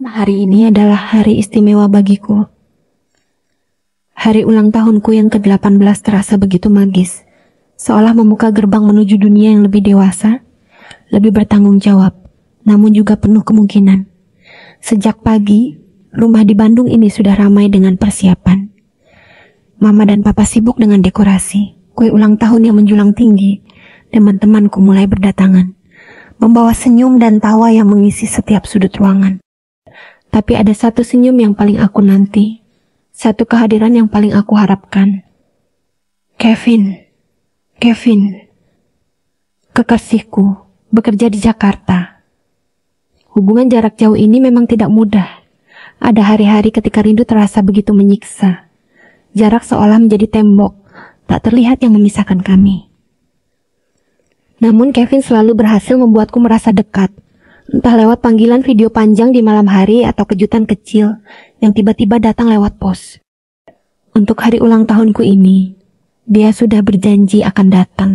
Hari ini adalah hari istimewa bagiku. Hari ulang tahunku yang ke-18 terasa begitu magis, seolah membuka gerbang menuju dunia yang lebih dewasa, lebih bertanggung jawab, namun juga penuh kemungkinan. Sejak pagi, rumah di Bandung ini sudah ramai dengan persiapan. Mama dan Papa sibuk dengan dekorasi, kue ulang tahun yang menjulang tinggi. Teman-temanku mulai berdatangan, membawa senyum dan tawa yang mengisi setiap sudut ruangan. Tapi ada satu senyum yang paling aku nanti, satu kehadiran yang paling aku harapkan. Kevin, kekasihku, bekerja di Jakarta. Hubungan jarak jauh ini memang tidak mudah. Ada hari-hari ketika rindu terasa begitu menyiksa. Jarak seolah menjadi tembok, tak terlihat yang memisahkan kami. Namun Kevin selalu berhasil membuatku merasa dekat. Entah lewat panggilan video panjang di malam hari atau kejutan kecil yang tiba-tiba datang lewat pos. Untuk hari ulang tahunku ini, dia sudah berjanji akan datang.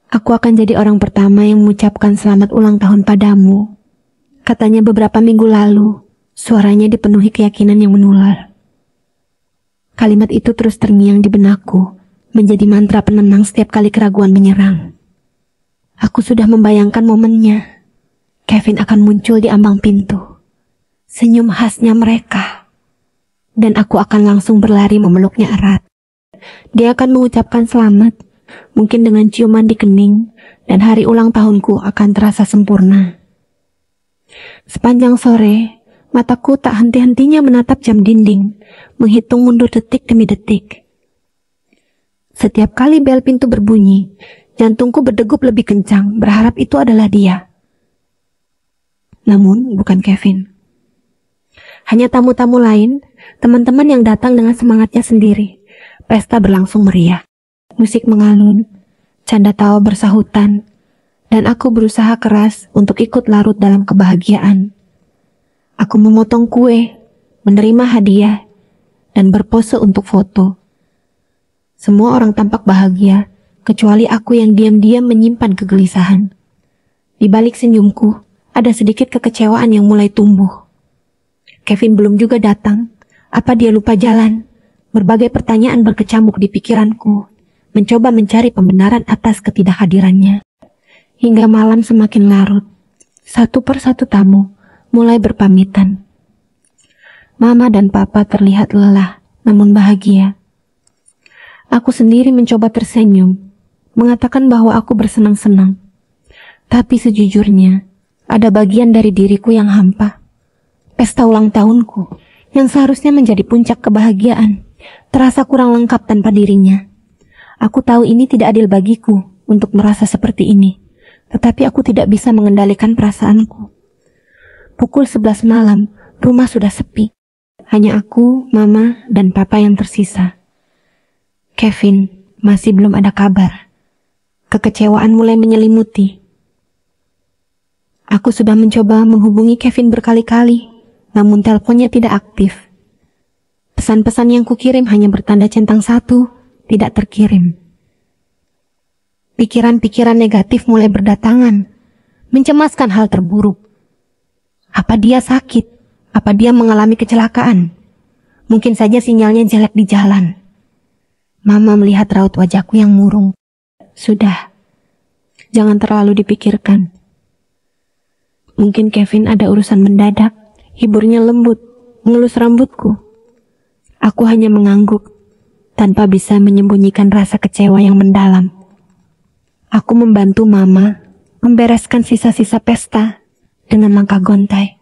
Aku akan jadi orang pertama yang mengucapkan selamat ulang tahun padamu. Katanya beberapa minggu lalu, suaranya dipenuhi keyakinan yang menular. Kalimat itu terus terngiang di benakku, menjadi mantra penenang setiap kali keraguan menyerang. Aku sudah membayangkan momennya. Kevin akan muncul di ambang pintu. Senyum khasnya mereka. Dan aku akan langsung berlari memeluknya erat. Dia akan mengucapkan selamat, mungkin dengan ciuman di kening, dan hari ulang tahunku akan terasa sempurna. Sepanjang sore, mataku tak henti-hentinya menatap jam dinding, menghitung mundur detik demi detik. Setiap kali bel pintu berbunyi, jantungku berdegup lebih kencang, berharap itu adalah dia. Namun, bukan Kevin. Hanya tamu-tamu lain, teman-teman yang datang dengan semangatnya sendiri. Pesta berlangsung meriah. Musik mengalun, canda tawa bersahutan, dan aku berusaha keras untuk ikut larut dalam kebahagiaan. Aku memotong kue, menerima hadiah, dan berpose untuk foto. Semua orang tampak bahagia, kecuali aku yang diam-diam menyimpan kegelisahan. Di balik senyumku, ada sedikit kekecewaan yang mulai tumbuh. Kevin belum juga datang. Apa dia lupa jalan? Berbagai pertanyaan berkecamuk di pikiranku, mencoba mencari pembenaran atas ketidakhadirannya. Hingga malam semakin larut, satu persatu tamu mulai berpamitan. Mama dan Papa terlihat lelah, namun bahagia. Aku sendiri mencoba tersenyum, mengatakan bahwa aku bersenang-senang. Tapi sejujurnya, ada bagian dari diriku yang hampa. Pesta ulang tahunku, yang seharusnya menjadi puncak kebahagiaan, terasa kurang lengkap tanpa dirinya. Aku tahu ini tidak adil bagiku untuk merasa seperti ini, tetapi aku tidak bisa mengendalikan perasaanku. Pukul 11 malam, rumah sudah sepi. Hanya aku, Mama, dan Papa yang tersisa. Kevin masih belum ada kabar. Kekecewaan mulai menyelimuti. Aku sudah mencoba menghubungi Kevin berkali-kali, namun teleponnya tidak aktif. Pesan-pesan yang kukirim hanya bertanda centang 1, tidak terkirim. Pikiran-pikiran negatif mulai berdatangan, mencemaskan hal terburuk. Apa dia sakit? Apa dia mengalami kecelakaan? Mungkin saja sinyalnya jelek di jalan. Mama melihat raut wajahku yang murung. Sudah, jangan terlalu dipikirkan. Mungkin Kevin ada urusan mendadak. Hiburnya lembut, mengelus rambutku. Aku hanya mengangguk, tanpa bisa menyembunyikan rasa kecewa yang mendalam. Aku membantu Mama membereskan sisa-sisa pesta dengan langkah gontai.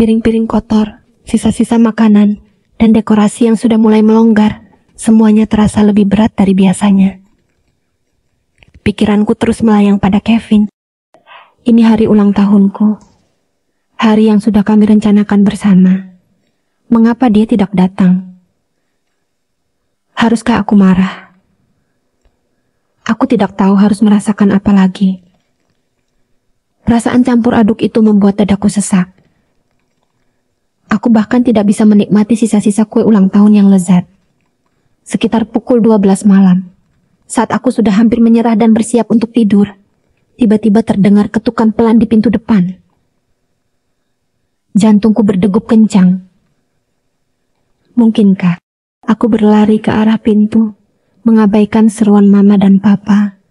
Piring-piring kotor, sisa-sisa makanan, dan dekorasi yang sudah mulai melonggar, semuanya terasa lebih berat dari biasanya. Pikiranku terus melayang pada Kevin. Ini hari ulang tahunku. Hari yang sudah kami rencanakan bersama. Mengapa dia tidak datang? Haruskah aku marah? Aku tidak tahu harus merasakan apa lagi. Perasaan campur aduk itu membuat dadaku sesak. Aku bahkan tidak bisa menikmati sisa-sisa kue ulang tahun yang lezat. Sekitar pukul 12 malam, saat aku sudah hampir menyerah dan bersiap untuk tidur, tiba-tiba terdengar ketukan pelan di pintu depan. Jantungku berdegup kencang. Mungkinkah aku berlari ke arah pintu, mengabaikan seruan mama dan papa?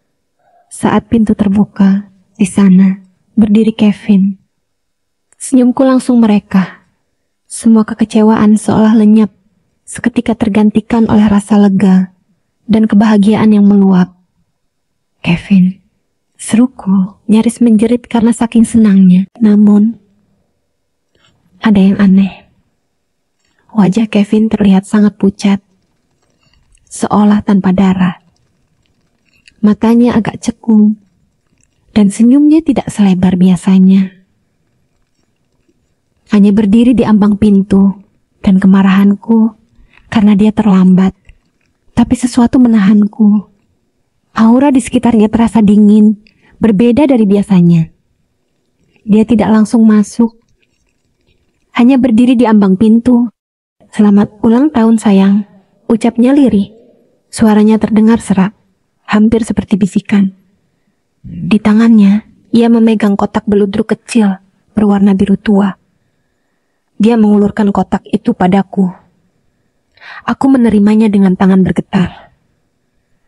Saat pintu terbuka, di sana berdiri Kevin. Senyumku langsung merekah. Semua kekecewaan seolah lenyap, seketika tergantikan oleh rasa lega dan kebahagiaan yang meluap. Kevin, seruku nyaris menjerit karena saking senangnya. Namun, ada yang aneh. Wajah Kevin terlihat sangat pucat, seolah tanpa darah. Matanya agak cekung, dan senyumnya tidak selebar biasanya. Hanya berdiri di ambang pintu, dan kemarahanku karena dia terlambat. Tapi sesuatu menahanku. Aura di sekitarnya terasa dingin, berbeda dari biasanya. Dia tidak langsung masuk, hanya berdiri di ambang pintu. "Selamat ulang tahun sayang," ucapnya lirih. Suaranya terdengar serak, hampir seperti bisikan. Di tangannya, ia memegang kotak beludru kecil berwarna biru tua. Dia mengulurkan kotak itu padaku. Aku menerimanya dengan tangan bergetar.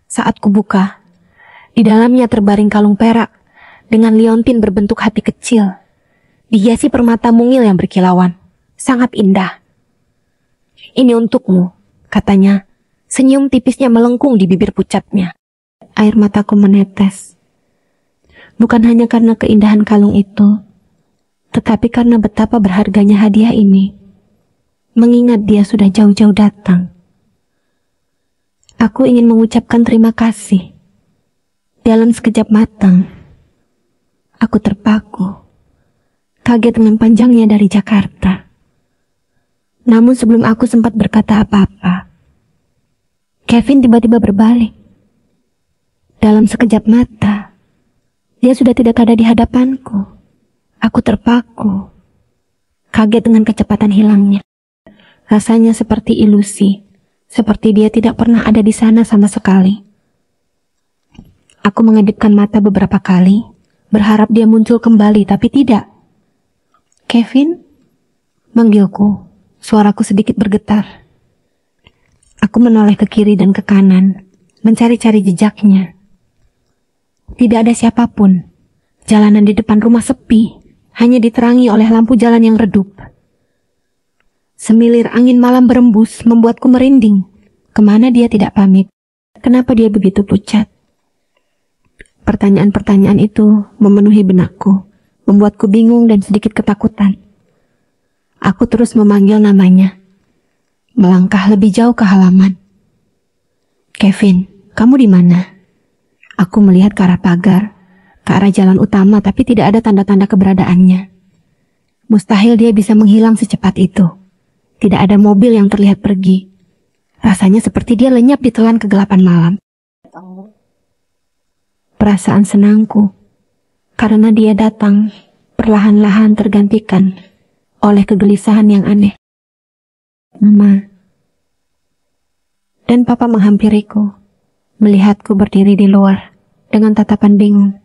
Saat kubuka, di dalamnya terbaring kalung perak dengan liontin berbentuk hati kecil, dihiasi permata mungil yang berkilauan. Sangat indah. "Ini untukmu," katanya. Senyum tipisnya melengkung di bibir pucatnya. Air mataku menetes. Bukan hanya karena keindahan kalung itu, tetapi karena betapa berharganya hadiah ini. Mengingat dia sudah jauh-jauh datang. Aku ingin mengucapkan terima kasih. Dalam sekejap mata, aku terpaku. Kaget dengan panjangnya dari Jakarta. Namun sebelum aku sempat berkata apa-apa, Kevin tiba-tiba berbalik. Dalam sekejap mata, dia sudah tidak ada di hadapanku. Aku terpaku. Kaget dengan kecepatan hilangnya. Rasanya seperti ilusi, seperti dia tidak pernah ada di sana sama sekali. Aku mengedipkan mata beberapa kali, berharap dia muncul kembali, tapi tidak. "Kevin?" manggilku. Suaraku sedikit bergetar. Aku menoleh ke kiri dan ke kanan, mencari-cari jejaknya. Tidak ada siapapun. Jalanan di depan rumah sepi, hanya diterangi oleh lampu jalan yang redup. Semilir angin malam berembus membuatku merinding. Kemana dia tidak pamit? Kenapa dia begitu pucat? Pertanyaan-pertanyaan itu memenuhi benakku, membuatku bingung dan sedikit ketakutan. Aku terus memanggil namanya, melangkah lebih jauh ke halaman. "Kevin, kamu di mana?" Aku melihat ke arah pagar, ke arah jalan utama, tapi tidak ada tanda-tanda keberadaannya. Mustahil dia bisa menghilang secepat itu. Tidak ada mobil yang terlihat pergi. Rasanya seperti dia lenyap di telan kegelapan malam. Perasaan senangku, karena dia datang, perlahan-lahan tergantikan oleh kegelisahan yang aneh. "Mama." Dan papa menghampiriku, melihatku berdiri di luar dengan tatapan bingung.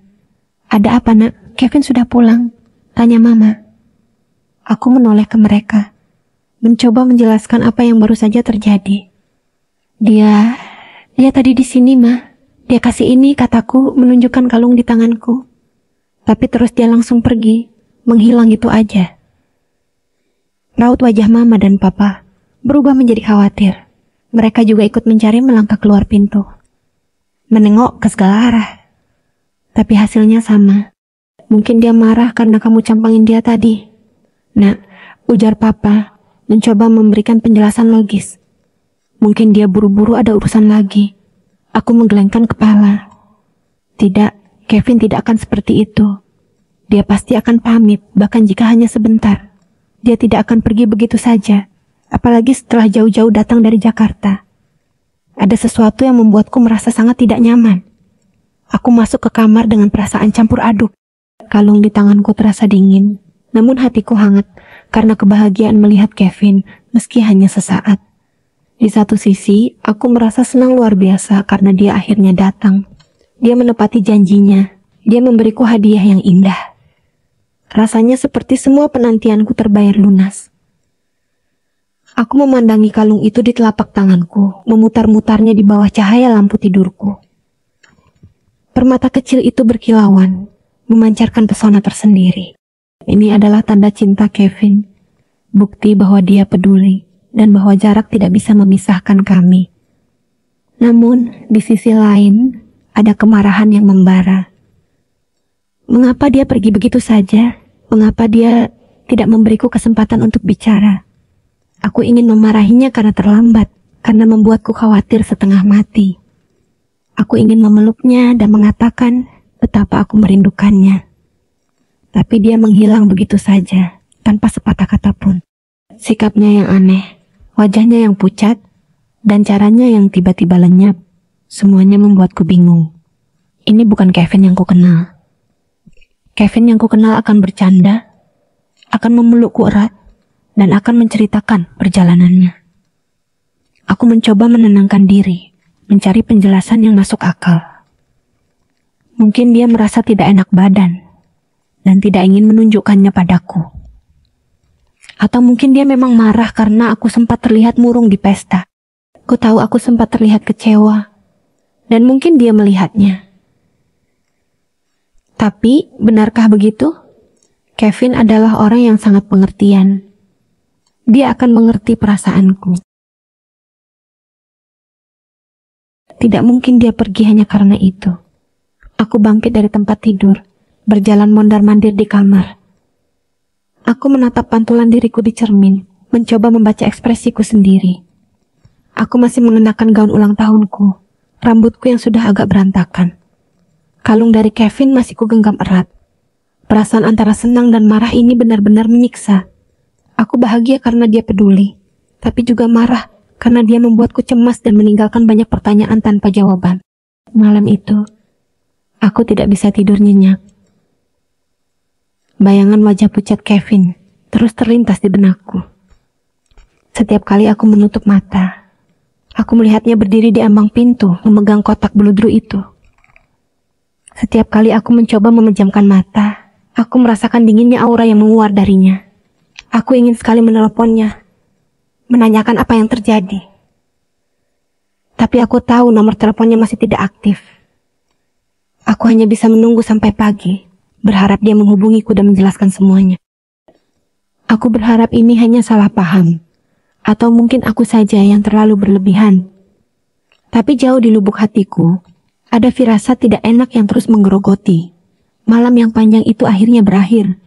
"Ada apa, Nak? Kevin sudah pulang?" tanya mama. Aku menoleh ke mereka, mencoba menjelaskan apa yang baru saja terjadi. Dia tadi di sini, Ma. Dia kasih ini," kataku menunjukkan kalung di tanganku. Tapi terus dia langsung pergi, menghilang gitu aja. Raut wajah mama dan papa berubah menjadi khawatir. Mereka juga ikut mencari melangkah keluar pintu, menengok ke segala arah. Tapi hasilnya sama. "Mungkin dia marah karena kamu campangin dia tadi, Nak," ujar papa, mencoba memberikan penjelasan logis. "Mungkin dia buru-buru ada urusan lagi." Aku menggelengkan kepala. Tidak, Kevin tidak akan seperti itu. Dia pasti akan pamit, bahkan jika hanya sebentar. Dia tidak akan pergi begitu saja, apalagi setelah jauh-jauh datang dari Jakarta. Ada sesuatu yang membuatku merasa sangat tidak nyaman. Aku masuk ke kamar dengan perasaan campur aduk. Kalung di tanganku terasa dingin, namun hatiku hangat karena kebahagiaan melihat Kevin meski hanya sesaat. Di satu sisi, aku merasa senang luar biasa karena dia akhirnya datang. Dia menepati janjinya. Dia memberiku hadiah yang indah. Rasanya seperti semua penantianku terbayar lunas. Aku memandangi kalung itu di telapak tanganku, memutar-mutarnya di bawah cahaya lampu tidurku. Permata kecil itu berkilauan, memancarkan pesona tersendiri. Ini adalah tanda cinta Kevin, bukti bahwa dia peduli dan bahwa jarak tidak bisa memisahkan kami. Namun, di sisi lain, ada kemarahan yang membara. Mengapa dia pergi begitu saja? Mengapa dia tidak memberiku kesempatan untuk bicara? Aku ingin memarahinya karena terlambat, karena membuatku khawatir setengah mati. Aku ingin memeluknya dan mengatakan betapa aku merindukannya. Tapi dia menghilang begitu saja, tanpa sepatah kata pun. Sikapnya yang aneh, wajahnya yang pucat, dan caranya yang tiba-tiba lenyap, semuanya membuatku bingung. Ini bukan Kevin yang kukenal. Kevin yang kukenal akan bercanda, akan memelukku erat, dan akan menceritakan perjalanannya. Aku mencoba menenangkan diri, mencari penjelasan yang masuk akal. Mungkin dia merasa tidak enak badan, dan tidak ingin menunjukkannya padaku. Atau mungkin dia memang marah karena aku sempat terlihat murung di pesta. Ku tahu aku sempat terlihat kecewa, dan mungkin dia melihatnya. Tapi, benarkah begitu? Kevin adalah orang yang sangat pengertian. Dia akan mengerti perasaanku. Tidak mungkin dia pergi hanya karena itu. Aku bangkit dari tempat tidur, berjalan mondar-mandir di kamar. Aku menatap pantulan diriku di cermin, mencoba membaca ekspresiku sendiri. Aku masih mengenakan gaun ulang tahunku, rambutku yang sudah agak berantakan. Kalung dari Kevin masih kugenggam erat. Perasaan antara senang dan marah ini benar-benar menyiksa. Aku bahagia karena dia peduli, tapi juga marah karena dia membuatku cemas dan meninggalkan banyak pertanyaan tanpa jawaban. Malam itu, aku tidak bisa tidur nyenyak. Bayangan wajah pucat Kevin terus terlintas di benakku. Setiap kali aku menutup mata, aku melihatnya berdiri di ambang pintu memegang kotak beludru itu. Setiap kali aku mencoba memejamkan mata, aku merasakan dinginnya aura yang menguar darinya. Aku ingin sekali menelponnya, menanyakan apa yang terjadi. Tapi aku tahu nomor teleponnya masih tidak aktif. Aku hanya bisa menunggu sampai pagi, berharap dia menghubungiku dan menjelaskan semuanya. Aku berharap ini hanya salah paham, atau mungkin aku saja yang terlalu berlebihan. Tapi jauh di lubuk hatiku, ada firasat tidak enak yang terus menggerogoti. Malam yang panjang itu akhirnya berakhir.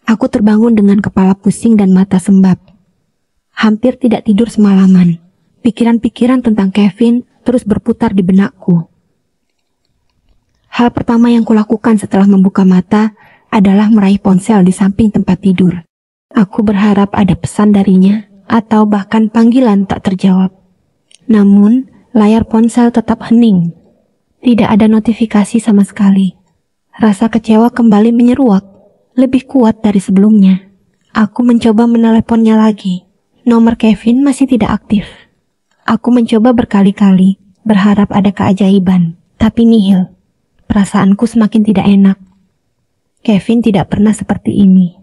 Aku terbangun dengan kepala pusing dan mata sembab. Hampir tidak tidur semalaman. Pikiran-pikiran tentang Kevin terus berputar di benakku. Hal pertama yang kulakukan setelah membuka mata adalah meraih ponsel di samping tempat tidur. Aku berharap ada pesan darinya atau bahkan panggilan tak terjawab. Namun, layar ponsel tetap hening. Tidak ada notifikasi sama sekali. Rasa kecewa kembali menyeruak, lebih kuat dari sebelumnya. Aku mencoba meneleponnya lagi. Nomor Kevin masih tidak aktif. Aku mencoba berkali-kali, berharap ada keajaiban, tapi nihil. Perasaanku semakin tidak enak. Kevin tidak pernah seperti ini.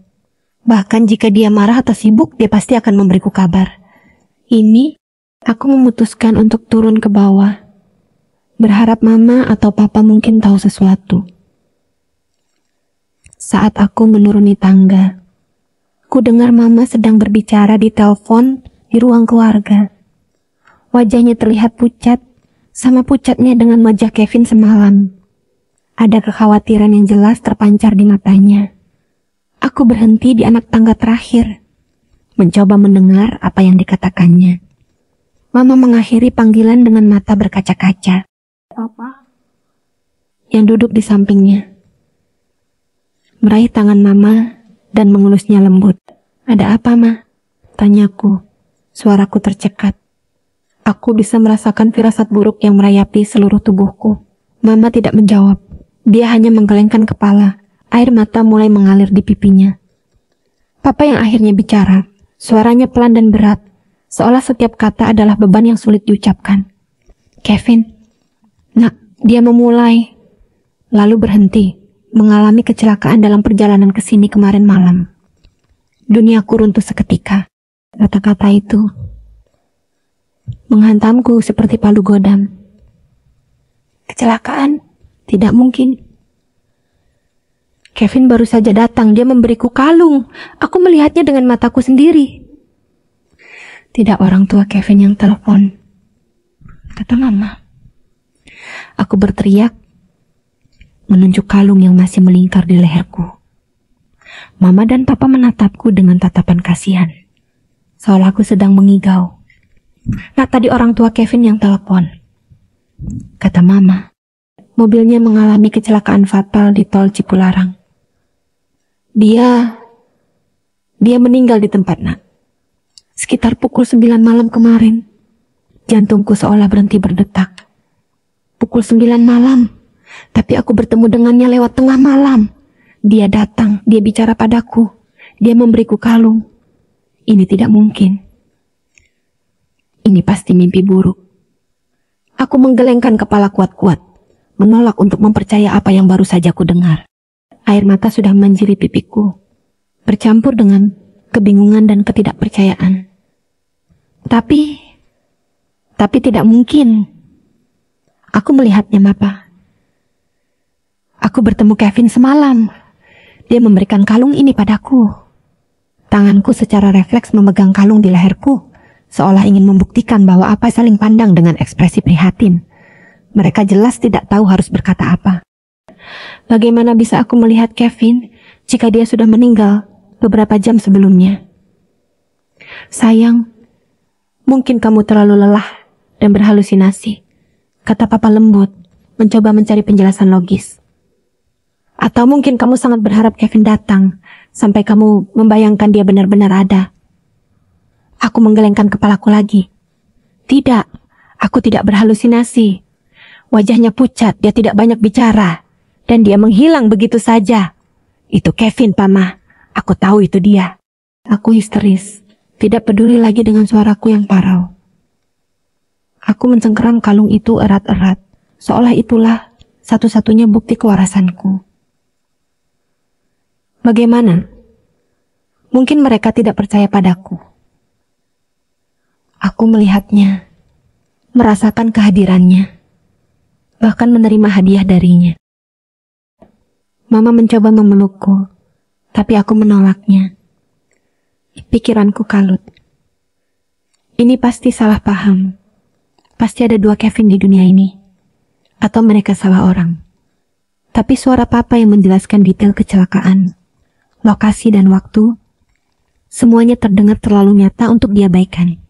Bahkan jika dia marah atau sibuk, dia pasti akan memberiku kabar. Ini, aku memutuskan untuk turun ke bawah. Berharap mama atau papa mungkin tahu sesuatu. Saat aku menuruni tangga, ku dengar mama sedang berbicara di telepon di ruang keluarga. Wajahnya terlihat pucat, sama pucatnya dengan wajah Kevin semalam. Ada kekhawatiran yang jelas terpancar di matanya. Aku berhenti di anak tangga terakhir, mencoba mendengar apa yang dikatakannya. Mama mengakhiri panggilan dengan mata berkaca-kaca. Papa? Yang duduk di sampingnya. Meraih tangan mama dan mengelusnya lembut. Ada apa, Ma? Tanyaku. Suaraku tercekat. Aku bisa merasakan firasat buruk yang merayapi seluruh tubuhku. Mama tidak menjawab. Dia hanya menggelengkan kepala. Air mata mulai mengalir di pipinya. Papa yang akhirnya bicara. Suaranya pelan dan berat. Seolah setiap kata adalah beban yang sulit diucapkan. Kevin. Nak, dia memulai. Lalu berhenti. mengalami kecelakaan dalam perjalanan ke sini kemarin malam. Duniaku runtuh seketika. Kata-kata itu menghantamku seperti palu godam. Kecelakaan? Tidak mungkin. Kevin baru saja datang, dia memberiku kalung. Aku melihatnya dengan mataku sendiri. Tidak orang tua Kevin yang telepon, kata mama. Aku berteriak, menunjuk kalung yang masih melingkar di leherku. Mama dan papa menatapku dengan tatapan kasihan, seolah aku sedang mengigau. Nah, tadi orang tua Kevin yang telepon, kata mama. Mobilnya mengalami kecelakaan fatal di tol Cipularang. Dia meninggal di tempat, nak. Sekitar pukul 9 malam kemarin. Jantungku seolah berhenti berdetak. Pukul 9 malam. Tapi aku bertemu dengannya lewat tengah malam. Dia datang, dia bicara padaku. Dia memberiku kalung. Ini tidak mungkin. Ini pasti mimpi buruk. Aku menggelengkan kepala kuat-kuat, menolak untuk mempercaya apa yang baru saja ku dengar. Air mata sudah menjiri pipiku, bercampur dengan kebingungan dan ketidakpercayaan. Tapi tidak mungkin. Aku melihatnya, Mapa. Aku bertemu Kevin semalam. Dia memberikan kalung ini padaku. Tanganku secara refleks memegang kalung di leherku, seolah ingin membuktikan bahwa apa saling pandang dengan ekspresi prihatin. Mereka jelas tidak tahu harus berkata apa. Bagaimana bisa aku melihat Kevin jika dia sudah meninggal beberapa jam sebelumnya? Sayang, mungkin kamu terlalu lelah dan berhalusinasi, kata papa lembut, mencoba mencari penjelasan logis. Atau mungkin kamu sangat berharap Kevin datang, sampai kamu membayangkan dia benar-benar ada. Aku menggelengkan kepalaku lagi. Tidak, aku tidak berhalusinasi. Wajahnya pucat, dia tidak banyak bicara. Dan dia menghilang begitu saja. Itu Kevin, Pama. Aku tahu itu dia. Aku histeris, tidak peduli lagi dengan suaraku yang parau. Aku mencengkeram kalung itu erat-erat, seolah itulah satu-satunya bukti kewarasanku. Bagaimana? Mungkin mereka tidak percaya padaku. Aku melihatnya, merasakan kehadirannya, bahkan menerima hadiah darinya. Mama mencoba memelukku, tapi aku menolaknya. Pikiranku kalut. Ini pasti salah paham. Pasti ada dua Kevin di dunia ini. Atau mereka salah orang. Tapi suara papa yang menjelaskan detail kecelakaan, lokasi dan waktu, semuanya terdengar terlalu nyata untuk diabaikan.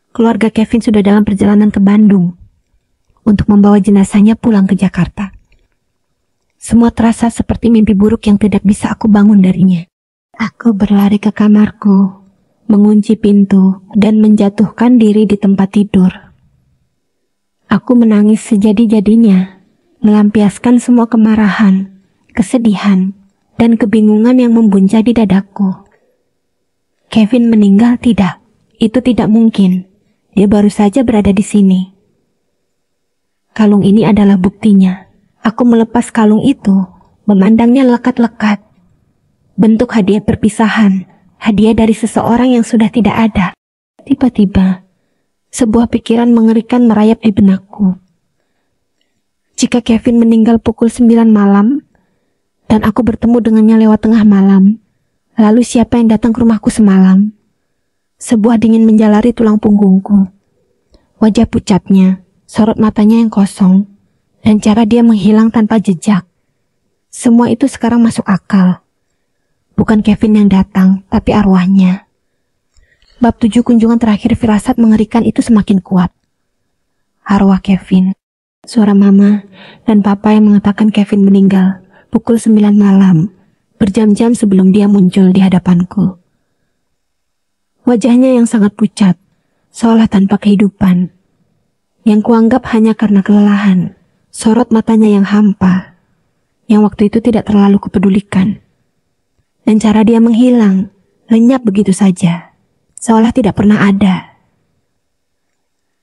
Keluarga Kevin sudah dalam perjalanan ke Bandung untuk membawa jenazahnya pulang ke Jakarta. Semua terasa seperti mimpi buruk yang tidak bisa aku bangun darinya. Aku berlari ke kamarku, mengunci pintu, dan menjatuhkan diri di tempat tidur. Aku menangis sejadi-jadinya, melampiaskan semua kemarahan, kesedihan, dan kebingungan yang membuncah di dadaku. Kevin meninggal? Tidak, itu tidak mungkin. Dia baru saja berada di sini. Kalung ini adalah buktinya. Aku melepas kalung itu, memandangnya lekat-lekat. Bentuk hadiah perpisahan, hadiah dari seseorang yang sudah tidak ada. Tiba-tiba, sebuah pikiran mengerikan merayap di benakku. Jika Kevin meninggal pukul 9 malam, dan aku bertemu dengannya lewat tengah malam, lalu siapa yang datang ke rumahku semalam? Sebuah dingin menjalari tulang punggungku. Wajah pucatnya, sorot matanya yang kosong, dan cara dia menghilang tanpa jejak. Semua itu sekarang masuk akal. Bukan Kevin yang datang, tapi arwahnya. Bab 7 kunjungan terakhir firasat mengerikan itu semakin kuat. Arwah Kevin. Suara mama dan papa yang mengatakan Kevin meninggal pukul 9 malam, berjam-jam sebelum dia muncul di hadapanku. Wajahnya yang sangat pucat, seolah tanpa kehidupan. Yang kuanggap hanya karena kelelahan. Sorot matanya yang hampa, yang waktu itu tidak terlalu kupedulikan. Dan cara dia menghilang, lenyap begitu saja, seolah tidak pernah ada.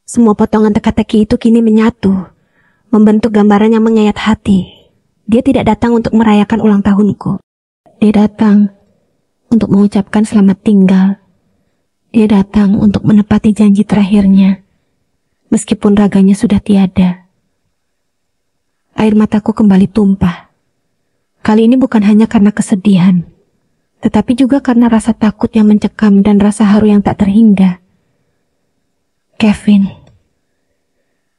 Semua potongan teka-teki itu kini menyatu, membentuk gambaran yang menyayat hati. Dia tidak datang untuk merayakan ulang tahunku. Dia datang untuk mengucapkan selamat tinggal. Dia datang untuk menepati janji terakhirnya, meskipun raganya sudah tiada. Air mataku kembali tumpah. Kali ini bukan hanya karena kesedihan, tetapi juga karena rasa takut yang mencekam dan rasa haru yang tak terhingga. Kevin,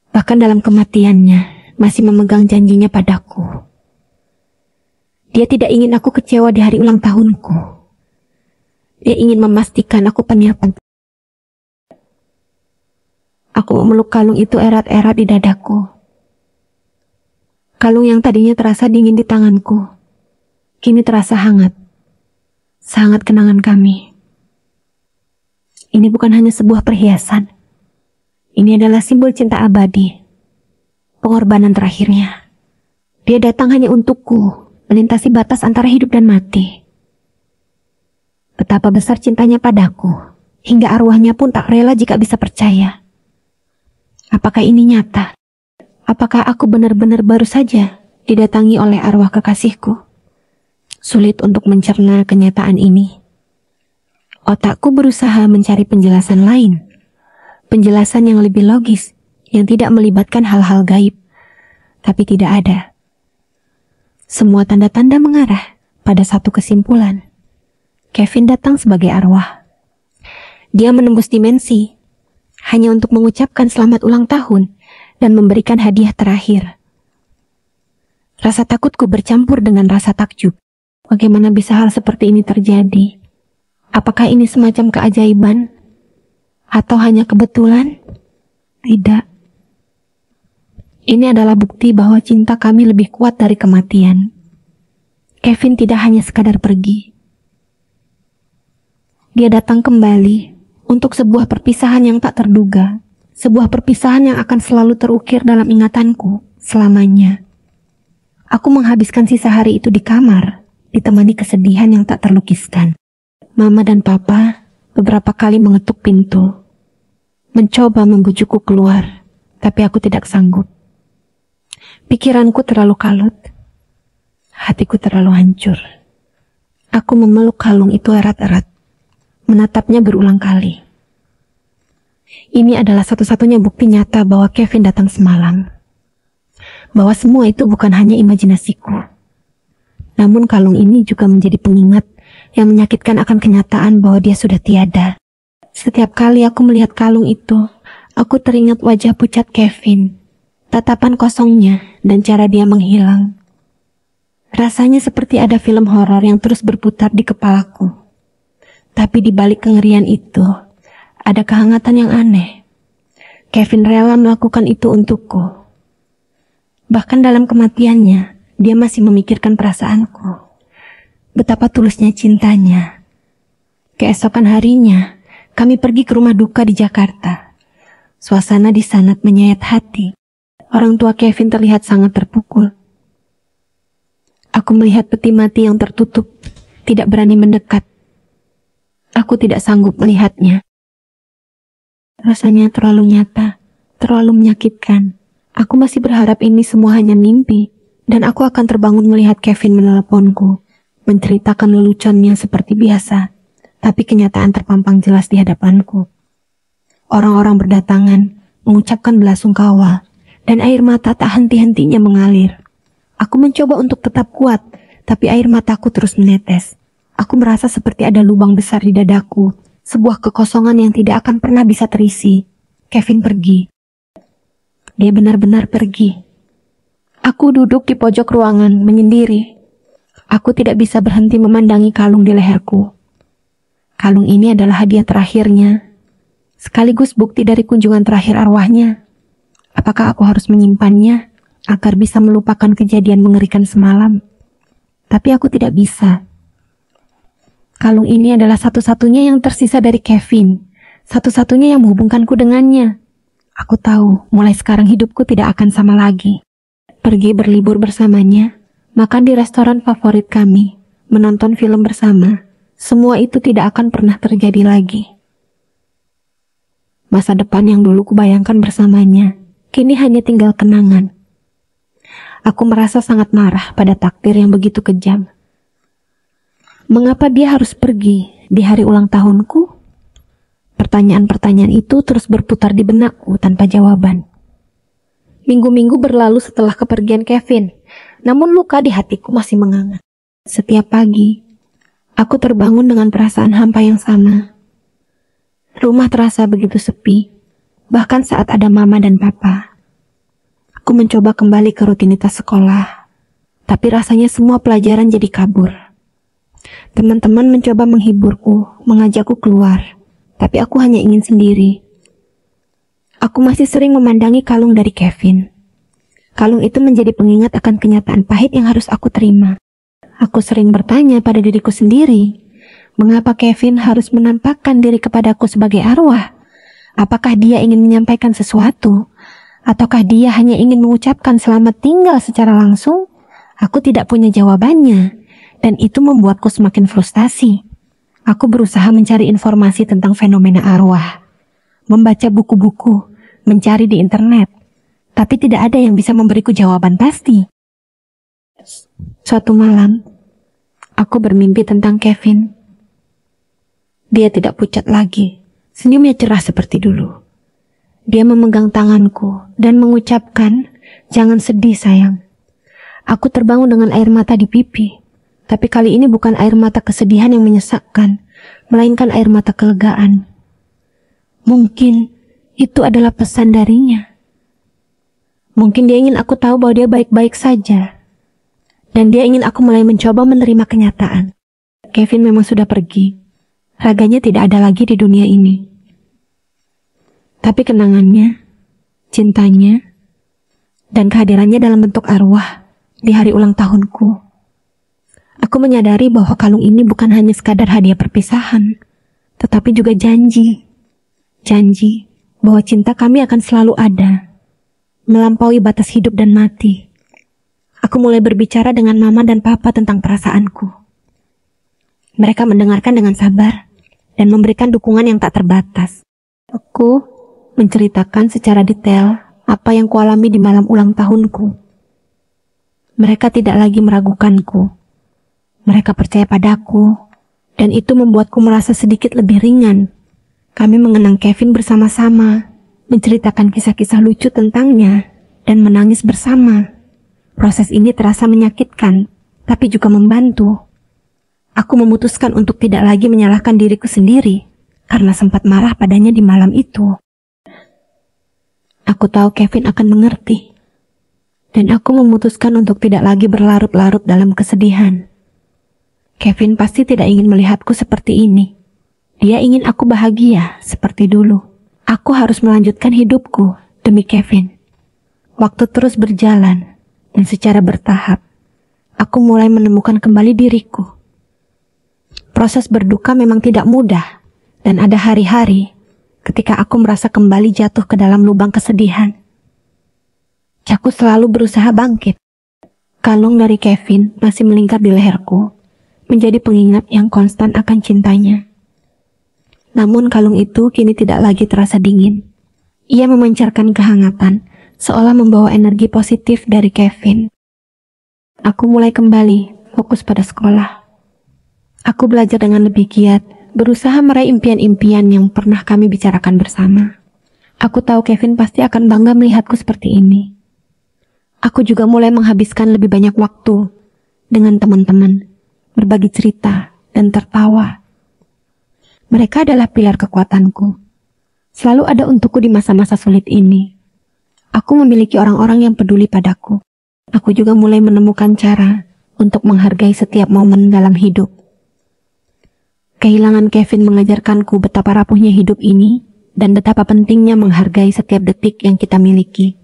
bahkan dalam kematiannya, masih memegang janjinya padaku. Dia tidak ingin aku kecewa di hari ulang tahunku. Dia ingin memastikan aku penyiapan. Aku memeluk kalung itu erat-erat di dadaku. Kalung yang tadinya terasa dingin di tanganku, kini terasa hangat. Sangat kenangan kami. Ini bukan hanya sebuah perhiasan. Ini adalah simbol cinta abadi. Pengorbanan terakhirnya. Dia datang hanya untukku, melintasi batas antara hidup dan mati. Betapa besar cintanya padaku, hingga arwahnya pun tak rela jika bisa percaya. Apakah ini nyata? Apakah aku benar-benar baru saja didatangi oleh arwah kekasihku? Sulit untuk mencerna kenyataan ini. Otakku berusaha mencari penjelasan lain. Penjelasan yang lebih logis, yang tidak melibatkan hal-hal gaib. Tapi tidak ada. Semua tanda-tanda mengarah pada satu kesimpulan. Kevin datang sebagai arwah. Dia menembus dimensi, hanya untuk mengucapkan selamat ulang tahun dan memberikan hadiah terakhir. Rasa takutku bercampur dengan rasa takjub. Bagaimana bisa hal seperti ini terjadi? Apakah ini semacam keajaiban? Atau hanya kebetulan? Tidak. Ini adalah bukti bahwa cinta kami lebih kuat dari kematian. Kevin tidak hanya sekadar pergi. Dia datang kembali untuk sebuah perpisahan yang tak terduga. Sebuah perpisahan yang akan selalu terukir dalam ingatanku selamanya. Aku menghabiskan sisa hari itu di kamar, ditemani kesedihan yang tak terlukiskan. Mama dan Papa beberapa kali mengetuk pintu, mencoba membujukku keluar, tapi aku tidak sanggup. Pikiranku terlalu kalut, hatiku terlalu hancur. Aku memeluk kalung itu erat-erat, menatapnya berulang kali. Ini adalah satu-satunya bukti nyata bahwa Kevin datang semalam. Bahwa semua itu bukan hanya imajinasiku. Namun kalung ini juga menjadi pengingat yang menyakitkan akan kenyataan bahwa dia sudah tiada. Setiap kali aku melihat kalung itu, aku teringat wajah pucat Kevin, tatapan kosongnya, dan cara dia menghilang. Rasanya seperti ada film horor yang terus berputar di kepalaku. Tapi di balik kengerian itu, ada kehangatan yang aneh. Kevin rela melakukan itu untukku. Bahkan dalam kematiannya, dia masih memikirkan perasaanku. Betapa tulusnya cintanya. Keesokan harinya, kami pergi ke rumah duka di Jakarta. Suasana di sana menyayat hati. Orang tua Kevin terlihat sangat terpukul. Aku melihat peti mati yang tertutup, tidak berani mendekat. Aku tidak sanggup melihatnya. Rasanya terlalu nyata, terlalu menyakitkan. Aku masih berharap ini semua hanya mimpi, dan aku akan terbangun melihat Kevin meneleponku, menceritakan leluconnya seperti biasa, tapi kenyataan terpampang jelas di hadapanku. Orang-orang berdatangan, mengucapkan belasungkawa, dan air mata tak henti-hentinya mengalir. Aku mencoba untuk tetap kuat, tapi air mataku terus menetes. Aku merasa seperti ada lubang besar di dadaku, sebuah kekosongan yang tidak akan pernah bisa terisi. Kevin pergi. Dia benar-benar pergi. Aku duduk di pojok ruangan, menyendiri. Aku tidak bisa berhenti memandangi kalung di leherku. Kalung ini adalah hadiah terakhirnya, sekaligus bukti dari kunjungan terakhir arwahnya. Apakah aku harus menyimpannya agar bisa melupakan kejadian mengerikan semalam? Tapi aku tidak bisa. Kalung ini adalah satu-satunya yang tersisa dari Kevin, satu-satunya yang menghubungkanku dengannya. Aku tahu, mulai sekarang hidupku tidak akan sama lagi. Pergi berlibur bersamanya, makan di restoran favorit kami, menonton film bersama, semua itu tidak akan pernah terjadi lagi. Masa depan yang dulu kubayangkan bersamanya, kini hanya tinggal kenangan. Aku merasa sangat marah pada takdir yang begitu kejam. Mengapa dia harus pergi di hari ulang tahunku? Pertanyaan-pertanyaan itu terus berputar di benakku tanpa jawaban. Minggu-minggu berlalu setelah kepergian Kevin, namun luka di hatiku masih menganga. Setiap pagi, aku terbangun dengan perasaan hampa yang sama. Rumah terasa begitu sepi, bahkan saat ada mama dan papa. Aku mencoba kembali ke rutinitas sekolah, tapi rasanya semua pelajaran jadi kabur. Teman-teman mencoba menghiburku, mengajakku keluar, tapi aku hanya ingin sendiri. Aku masih sering memandangi kalung dari Kevin. Kalung itu menjadi pengingat akan kenyataan pahit yang harus aku terima. Aku sering bertanya pada diriku sendiri, mengapa Kevin harus menampakkan diri kepadaku sebagai arwah? Apakah dia ingin menyampaikan sesuatu? Ataukah dia hanya ingin mengucapkan selamat tinggal secara langsung? Aku tidak punya jawabannya, dan itu membuatku semakin frustasi. Aku berusaha mencari informasi tentang fenomena arwah, membaca buku-buku, mencari di internet, tapi tidak ada yang bisa memberiku jawaban pasti. Suatu malam, aku bermimpi tentang Kevin. Dia tidak pucat lagi, senyumnya cerah seperti dulu. Dia memegang tanganku dan mengucapkan, "Jangan sedih sayang." Aku terbangun dengan air mata di pipi, tapi kali ini bukan air mata kesedihan yang menyesakkan, melainkan air mata kelegaan. Mungkin itu adalah pesan darinya. Mungkin dia ingin aku tahu bahwa dia baik-baik saja, dan dia ingin aku mulai mencoba menerima kenyataan. Kevin memang sudah pergi, raganya tidak ada lagi di dunia ini. Tapi kenangannya, cintanya, dan kehadirannya dalam bentuk arwah di hari ulang tahunku. Aku menyadari bahwa kalung ini bukan hanya sekadar hadiah perpisahan, tetapi juga janji. Janji bahwa cinta kami akan selalu ada, melampaui batas hidup dan mati. Aku mulai berbicara dengan mama dan papa tentang perasaanku. Mereka mendengarkan dengan sabar dan memberikan dukungan yang tak terbatas. Aku menceritakan secara detail apa yang kualami di malam ulang tahunku. Mereka tidak lagi meragukanku. Mereka percaya padaku, dan itu membuatku merasa sedikit lebih ringan. Kami mengenang Kevin bersama-sama, menceritakan kisah-kisah lucu tentangnya, dan menangis bersama. Proses ini terasa menyakitkan, tapi juga membantu. Aku memutuskan untuk tidak lagi menyalahkan diriku sendiri, karena sempat marah padanya di malam itu. Aku tahu Kevin akan mengerti, dan aku memutuskan untuk tidak lagi berlarut-larut dalam kesedihan. Kevin pasti tidak ingin melihatku seperti ini. Dia ingin aku bahagia seperti dulu. Aku harus melanjutkan hidupku demi Kevin. Waktu terus berjalan, dan secara bertahap, aku mulai menemukan kembali diriku. Proses berduka memang tidak mudah, dan ada hari-hari ketika aku merasa kembali jatuh ke dalam lubang kesedihan. Aku selalu berusaha bangkit. Kalung dari Kevin masih melingkar di leherku, menjadi pengingat yang konstan akan cintanya. Namun kalung itu kini tidak lagi terasa dingin. Ia memancarkan kehangatan, seolah membawa energi positif dari Kevin. Aku mulai kembali fokus pada sekolah. Aku belajar dengan lebih giat, berusaha meraih impian-impian yang pernah kami bicarakan bersama. Aku tahu Kevin pasti akan bangga melihatku seperti ini. Aku juga mulai menghabiskan lebih banyak waktu dengan teman-teman, berbagi cerita, dan tertawa. Mereka adalah pilar kekuatanku. Selalu ada untukku di masa-masa sulit ini. Aku memiliki orang-orang yang peduli padaku. Aku juga mulai menemukan cara untuk menghargai setiap momen dalam hidup. Kehilangan Kevin mengajarkanku betapa rapuhnya hidup ini dan betapa pentingnya menghargai setiap detik yang kita miliki.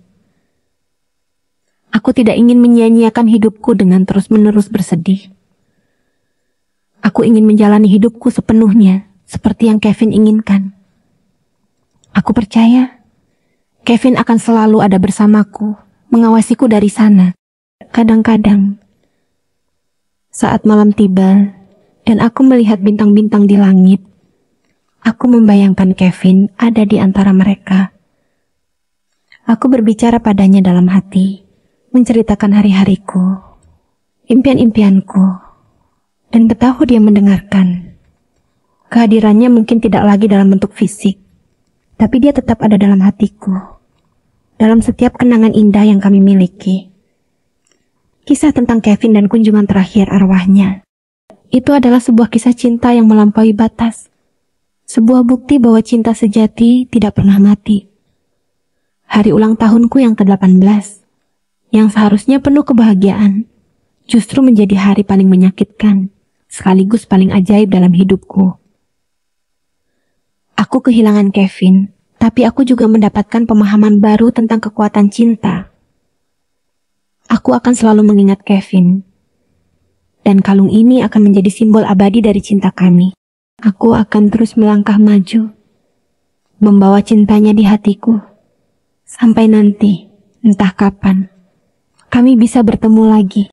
Aku tidak ingin menyia-nyiakan hidupku dengan terus-menerus bersedih. Aku ingin menjalani hidupku sepenuhnya, seperti yang Kevin inginkan. Aku percaya Kevin akan selalu ada bersamaku, mengawasiku dari sana. Kadang-kadang, saat malam tiba, dan aku melihat bintang-bintang di langit, aku membayangkan Kevin ada di antara mereka. Aku berbicara padanya dalam hati, menceritakan hari-hariku, impian-impianku, dan betapa dia mendengarkan. Kehadirannya mungkin tidak lagi dalam bentuk fisik, tapi dia tetap ada dalam hatiku, dalam setiap kenangan indah yang kami miliki. Kisah tentang Kevin dan kunjungan terakhir arwahnya. Itu adalah sebuah kisah cinta yang melampaui batas. Sebuah bukti bahwa cinta sejati tidak pernah mati. Hari ulang tahunku yang ke-18, yang seharusnya penuh kebahagiaan, justru menjadi hari paling menyakitkan, sekaligus paling ajaib dalam hidupku. Aku kehilangan Kevin, tapi aku juga mendapatkan pemahaman baru tentang kekuatan cinta. Aku akan selalu mengingat Kevin, dan kalung ini akan menjadi simbol abadi dari cinta kami. Aku akan terus melangkah maju, membawa cintanya di hatiku, sampai nanti, entah kapan, kami bisa bertemu lagi.